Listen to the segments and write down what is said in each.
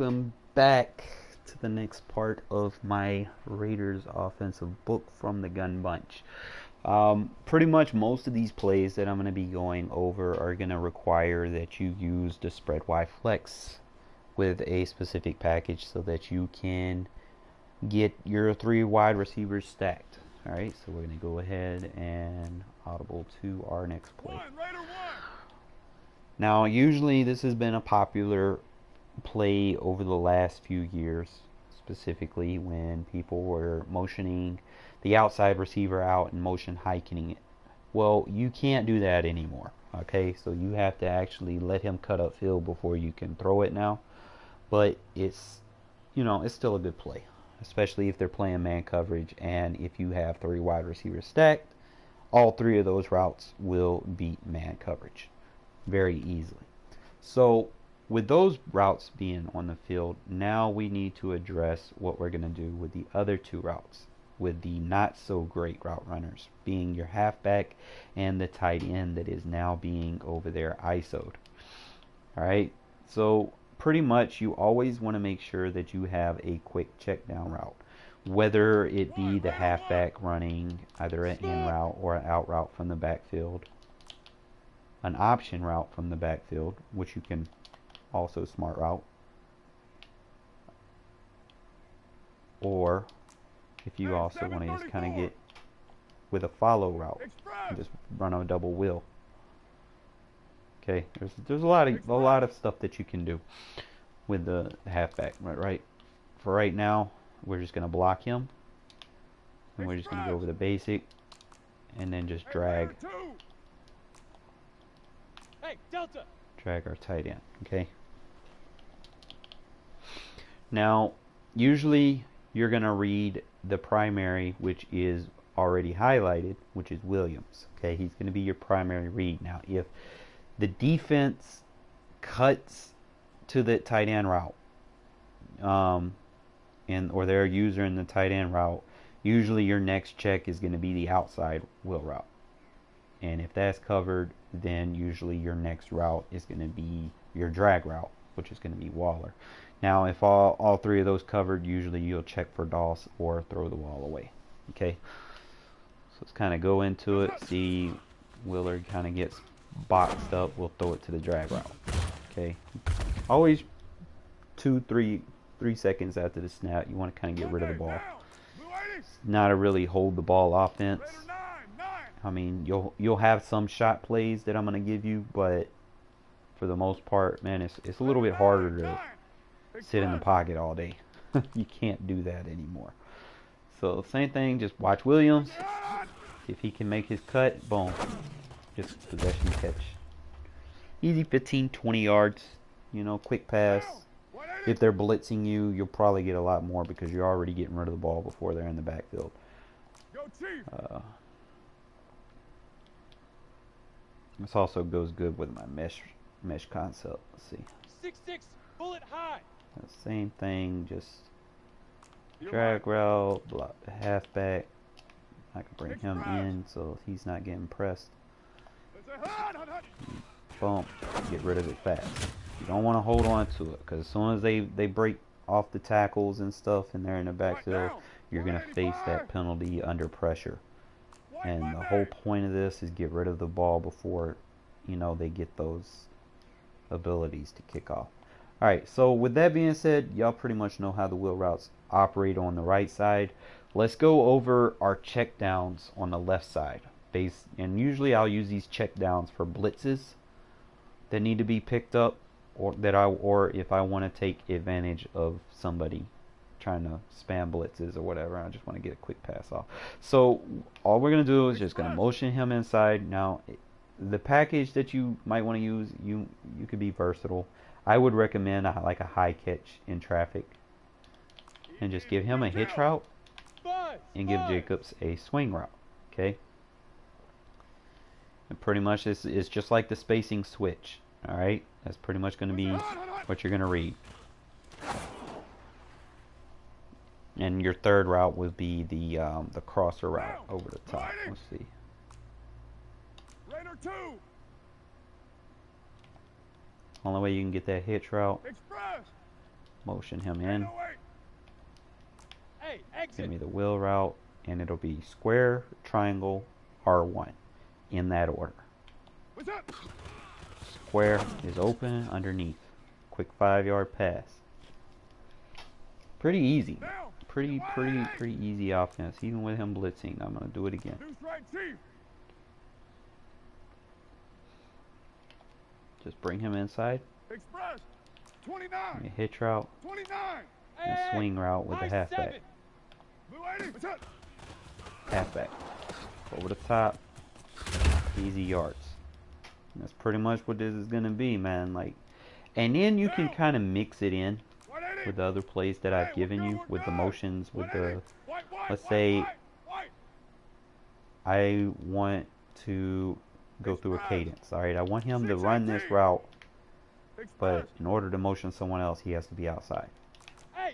welcome back to the next part of my Raiders offensive book from the Gun Bunch. Pretty much most of these plays that I'm going to be going over are going to require that you use the spread Y flex with a specific package so that you can get your 3 wide receivers stacked. Alright, so we're going to go ahead and audible to our next play. Now, usually this has been a popular play over the last few years, specifically when people were motioning the outside receiver out and motion hiking it. Well, you can't do that anymore. Okay, so you have to actually let him cut upfield before you can throw it now. But it's still a good play, especially if they're playing man coverage, and if you have 3 wide receivers stacked, all 3 of those routes will beat man coverage very easily. So with those routes being on the field, now we need to address what we're going to do with the other 2 routes, with the not so great route runners being your halfback and the tight end that is now being over there ISO'd. Alright, so pretty much you always want to make sure that you have a quick check down route, whether it be the halfback running either an in route or an out route from the backfield, an option route from the backfield, which you can also smart route, or if you also want to just kind of get with a follow route and just run a double wheel. Okay, there's a lot of stuff that you can do with the halfback, right? For right now, we're just going to block him, and we're just going to go over the basic and then just drag our tight end. Okay, now usually you're going to read the primary, which is already highlighted, which is Williams. Okay, he's going to be your primary read. Now if the defense cuts to the tight end route, or they're using the tight end route, usually your next check is going to be the outside wheel route. And if that's covered, then usually your next route is going to be your drag route, which is going to be Waller. Now, if all 3 of those covered, usually you'll check for Doss or throw the ball away. Okay, so let's kind of go into it. See, Willard kind of gets boxed up. We'll throw it to the drag route. Okay, always 2-3 seconds after the snap, you want to kind of get rid of the ball. It's not a really hold the ball offense. I mean, you'll have some shot plays that I'm going to give you, but for the most part, man, it's a little bit harder to sit in the pocket all day. You can't do that anymore. So same thing, just watch Williams. If he can make his cut, boom, just possession catch. Easy 15-20 yards, quick pass. If they're blitzing you, you'll probably get a lot more because you're already getting rid of the ball before they're in the backfield. This also goes good with my mesh concept. Let's see. 6-6, bullet high. Same thing, just drag route, block the halfback. I can bring him in so he's not getting pressed. Boom, get rid of it fast. You don't want to hold on to it, because as soon as they break off the tackles and stuff and they're in the backfield, you're going to face that penalty under pressure. And the whole point of this is get rid of the ball before, they get those abilities to kick off. Alright, so with that being said, y'all pretty much know how the wheel routes operate on the right side. Let's go over our check downs on the left side. And usually I'll use these check downs for blitzes that need to be picked up, or if I want to take advantage of somebody trying to spam blitzes or whatever. I just want to get a quick pass off. So all we're going to do is just going to motion him inside. Now, the package that you might want to use, you could be versatile. I would recommend like a high catch in traffic, and just give him a hitch route and give Jacobs a swing route. Okay, and pretty much this is just like the spacing switch. All right, that's pretty much going to be what you're going to read. And your third route would be the crosser route over the top. Let's see. Only way you can get that hitch route motion him in. Hey, Give exit. me the wheel route, and it'll be square, triangle, R1 in that order. What's up? Square is open underneath. Quick 5-yard pass. Pretty easy. Pretty easy offense. Even with him blitzing, I'm gonna do it again. Just bring him inside. Express. 29. Give me a hitch route 29. and a swing route with the halfback. Halfback. Over the top. Easy yards. And that's pretty much what this is gonna be, man. Like, and then you can kind of mix it in with the other plays that I've given you, with the motions, with the, let's say I want to go through a cadence. Alright, I want him to run this route, but in order to motion someone else, he has to be outside.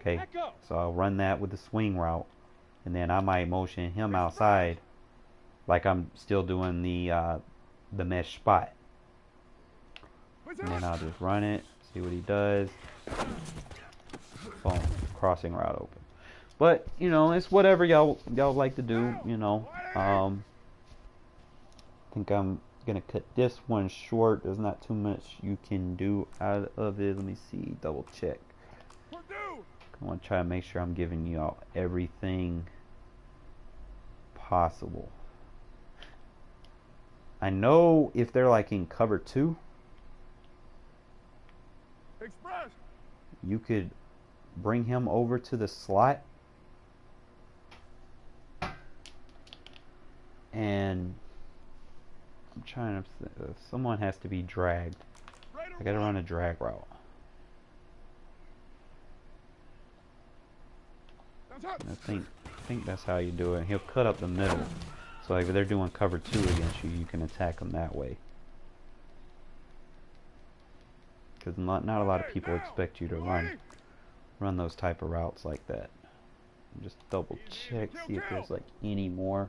Okay, so I'll run that with the swing route, and then I might motion him outside like I'm still doing the mesh spot. And then I'll just run it, see what he does. Boom, crossing route open. But, you know, it's whatever y'all like to do, you know. I think I'm gonna cut this one short. There's not too much you can do out of it. Let me see, double check. I want to try to make sure I'm giving y'all everything possible. I know if they're like in cover 2, you could bring him over to the slot and I'm trying to, someone has to be dragged. I gotta run a drag route. I think that's how you do it. He'll cut up the middle. So like if they're doing cover 2 against you, you can attack them that way. Because not a lot of people expect you to run those type of routes like that. Just double check, see if there's like any more.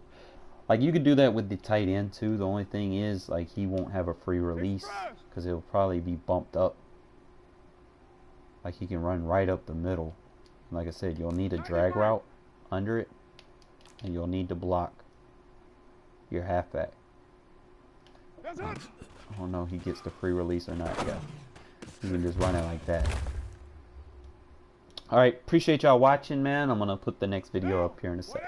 Like you could do that with the tight end too. The only thing is like he won't have a free release because it'll probably be bumped up. Like he can run right up the middle. Like I said, you'll need a drag route under it, and you'll need to block your halfback. I don't know if he gets the free release or not yet. You can just run it like that. Alright, appreciate y'all watching, man. I'm going to put the next video up here in a sec.